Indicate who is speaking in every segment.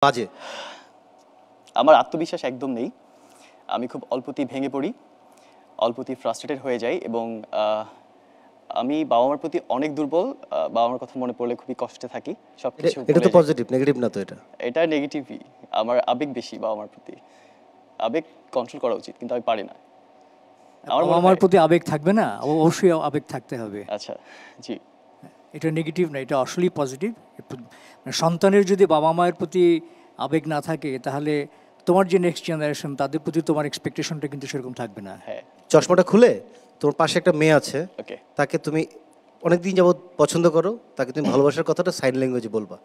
Speaker 1: বাজে?
Speaker 2: আমার আত্মবিশ্বাস একদম নেই। আমি খুব অল্পতেই ভেঙে পড়ি, অল্পতেই ফ্রাস্ট্রেটেড হয়ে যাই এবং আমি বাবা মার প্রতি অনেক দুর্বল। বাবা মার কথা মনে পড়লে খুবই কষ্টে থাকি। সবকিছু
Speaker 1: এটা তো পজিটিভ, নেগেটিভ না তো এটা?
Speaker 2: এটা নেগেটিভই। আমার আবেগ বেশি বাবা মার প্রতি। আবেগ কন্ট্রোল করা উচিত, কিন্তু আমি পারি না।
Speaker 3: বাবা মার প্রতি আবেগ থাকবে না? অবশ্যই আবেগ থাকতে হবে।
Speaker 2: আচ্ছা, জি।
Speaker 3: এটা নেগেটিভ না, এটা আসলেই পজিটিভ। সন্তানের যদি বাবা মায়ের প্রতি আবেগ না থাকে তাহলে তোমার যে নেক্সট জেনারেশন তাদের প্রতি তোমার এক্সপেকটেশনটা কিন্তু সেরকম থাকবে না।
Speaker 2: হ্যাঁ।
Speaker 1: চশমাটা খুলে তোমার পাশে একটা মেয়ে আছে,
Speaker 2: ওকে।
Speaker 1: তাকে তুমি অনেকদিন যাবত পছন্দ করো, তাকে তুমি ভালোবাসার কথাটা সাইন ল্যাঙ্গুয়েজে বলবা।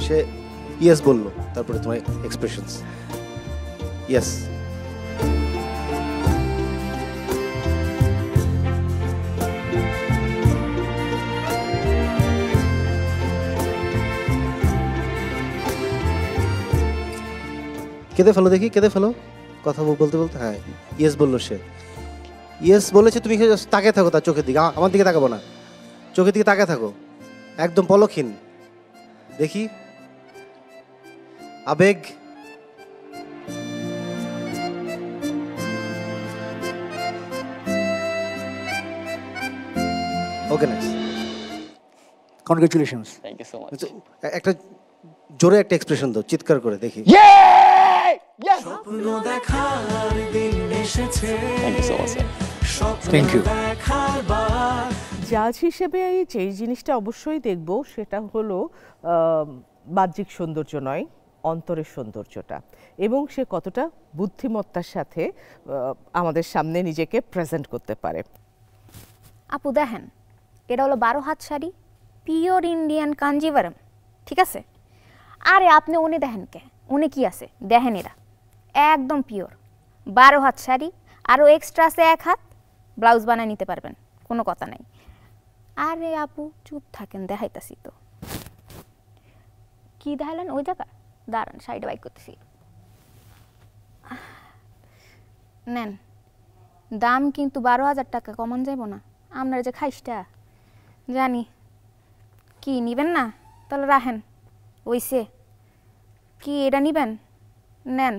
Speaker 1: সে ইয়েস বললো, তারপরে তোমার এক্সপ্রেশনস। ইয়েস। কেঁদে ফেলো দেখি, কেঁদে ফেলো। কথা বলতে বলতে হ্যাঁ ইয়েস বললো সে। ইয়েস বলেছে, তুমি তাকিয়ে থাকো তার চোখের দিকে, আমার দিকে তাকাবো না, চোখের দিকে তাকিয়ে থাকো, একদম পলকহীন। দেখি আবেগ। Okay nice,
Speaker 3: congratulations.
Speaker 2: Thank you so much.
Speaker 1: একটা জোরে একটা এক্সপ্রেশন দাও, চিৎকার করে দেখি।
Speaker 4: স্বপ্ন দেখার দিন এসেছে,
Speaker 2: thank you so much sir.
Speaker 3: Thank you.
Speaker 5: জাজ হিসেবে যে জিনিসটা অবশ্যই দেখব সেটা হলো বাহ্যিক সৌন্দর্য নয়, অন্তরের সৌন্দর্যটা, এবং সে কতটা বুদ্ধিমত্তার সাথে আমাদের সামনে নিজেকে প্রেজেন্ট করতে পারে।
Speaker 6: আপু দেখেন, এটা হলো 12 হাত শাড়ি, পিওর ইন্ডিয়ান কাঞ্জিভারম, ঠিক আছে? আরে আপনি উনি দেখেন কে, উনি কি আছে দেখেন, এরা একদম পিওর 12 হাত শাড়ি, আরও এক্সট্রা আছে 1 হাত, ব্লাউজ বানায় নিতে পারবেন, কোনো কথা নাই। আরে আপু চুপ থাকেন, দেখাইতাছি তো। কি দেখালেন ওই জায়গা? দাঁড়ান, শাড়িটা বাইক করতেছি। নেন, দাম কিন্তু 12,000 টাকা, কমান যাইব না? আপনার যে খাইসটা জানি, কি নিবেন না? তাহলে রাখেন, ওইসে কি এটা নিবেন? নেন।